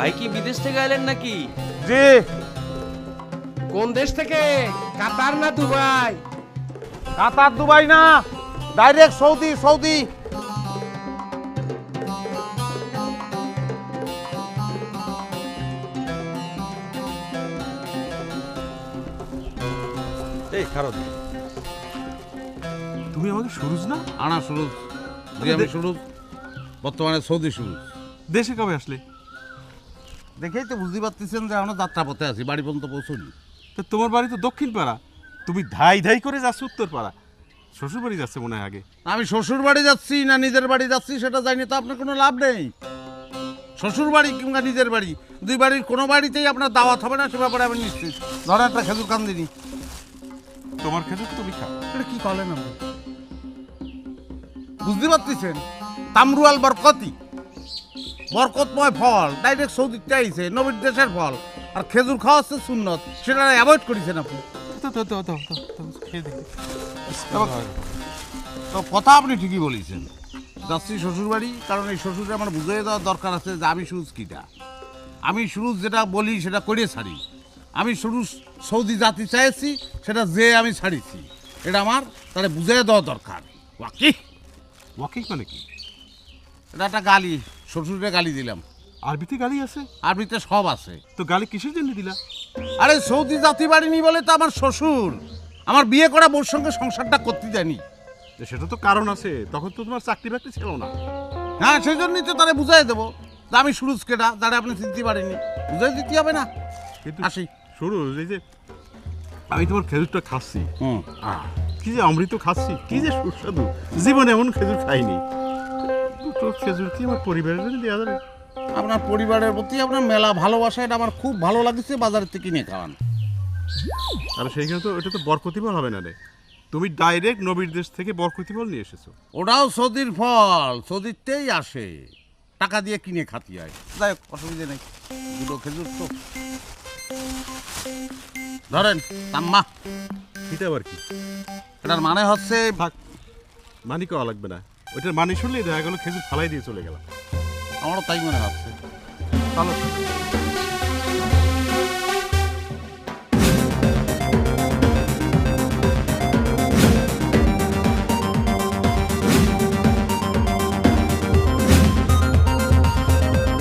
ভাই কি বিদেশ থেকে এলেন নাকি? জি। কোন দেশ থেকে? কাতার না দুবাই? কাতার দুবাই না, ডাইরেক্ট সৌদি। সৌদি। এই খারাপ তুমি আমাকে সুরুজ না? আনা সুরুজ। জি আমি সুরুজ, বর্তমানে সৌদি সুরুজ। দেশে কবে আসলে? দেখেই তো বুঝতে পারতেছেন যে আমরা যাত্রা পথে আছি, বাড়ি পর্যন্ত পৌঁছুনি। তো তোমার বাড়ি তো দক্ষিণ পাড়া, তুমি ধাই ধাই করে যাচ্ছ উত্তর পাড়া। শ্বশুর বাড়ি যাচ্ছে মনে হয় আগে। আমি শ্বশুর বাড়ি যাচ্ছি না নিজের বাড়ি যাচ্ছি সেটা জানি তো আপনার কোনো লাভ নেই। শ্বশুর বাড়ি কিংবা নিজের বাড়ি, দুই বাড়ির কোনো বাড়িতেই আপনার দাওয়াত হবে না, সে ব্যাপারে আমি নিশ্চিত। ধরেন একটা খেজুর কান্দিনি। তোমার খেজুর তুমি খাও। এটা কি করেন আপনি? বুঝতে পারতেছেন? তামরুয়াল বরকতি, বরকতময় ফল, ডাইরেক্ট সৌদিতে আইছে, নবীর দেশের ফল। আর খেজুর খাওয়া হচ্ছে সুন্নত, সেটা অ্যাভয়েড করেছেন আপনি। খেয়ে দেখি। তো কথা আপনি ঠিকই বলেছেন। যাচ্ছি শ্বশুর বাড়ি, কারণ এই শ্বশুরে আমার বুঝিয়ে দেওয়ার দরকার আছে যে আমি সুরুজ কিটা। আমি সুরুজ যেটা বলি সেটা করে ছাড়ি। আমি সুরুজ সৌদি জাতি চাইছি, সেটা যে আমি ছাড়িছি, এটা আমার তাহলে বুঝিয়ে দেওয়া দরকার। ওয়াকি ওয়াকিং মানে কি? এটা একটা গালি, শ্বশুরে গালি দিলাম। আরবিতে গালি আছে? আরবিতে সব আছে। তো গালি কিসের জন্য দিলা? আরে সৌদি জাতি বাড়িনি বলে তো আমার শ্বশুর আমার বিয়ে করা বউর সঙ্গে সংসারটা করতে জানি। সেটা তো কারণ আছে, তখন তো তোমার চাকরি বাকরি ছিল না। হ্যাঁ, সেই জন্যই তো তারা বুঝাই দেবো যে আমি সুরুজ কেটা, যারা আপনি চিনতে পারেনি, বুঝাই দিতে হবে না। কিন্তু আসি। শুরু এই যে আমি তোমার খেজুরটা খাচ্ছি, কি যে অমৃত খাচ্ছি, কি যে সুস্বাদু, জীবনে এমন খেজুর খাইনি। দুটো খেজুর কি আমার পরিবারের জন্য দেওয়া যাবে? আপনার পরিবারের প্রতি আপনার মেলা ভালোবাসা, এটা আমার খুব ভালো লাগছে। বাজারের থেকে কিনে খাওয়ান। আর সেইখানে তো ওটা তো বরকতি ফল হবে না রে, তুমি ডাইরেক্ট নবীর দেশ থেকে বরকতি ফল নিয়ে এসেছো। ওটাও সৌদির ফল, সৌদিতেই আসে, টাকা দিয়ে কিনে খাতি হয়। যাই হোক, অসুবিধা নেই, দুটো খেজুর তো ধরেন। তাম্মা, এটা আবার কি? এটার মানে হচ্ছে থাক, মানি কওয়া লাগবে না। ওইটার মানি শুনলেই দেখা গেলো খেজুর ফালাই দিয়ে চলে গেলাম। আমারও তাই মনে হচ্ছে। চলো।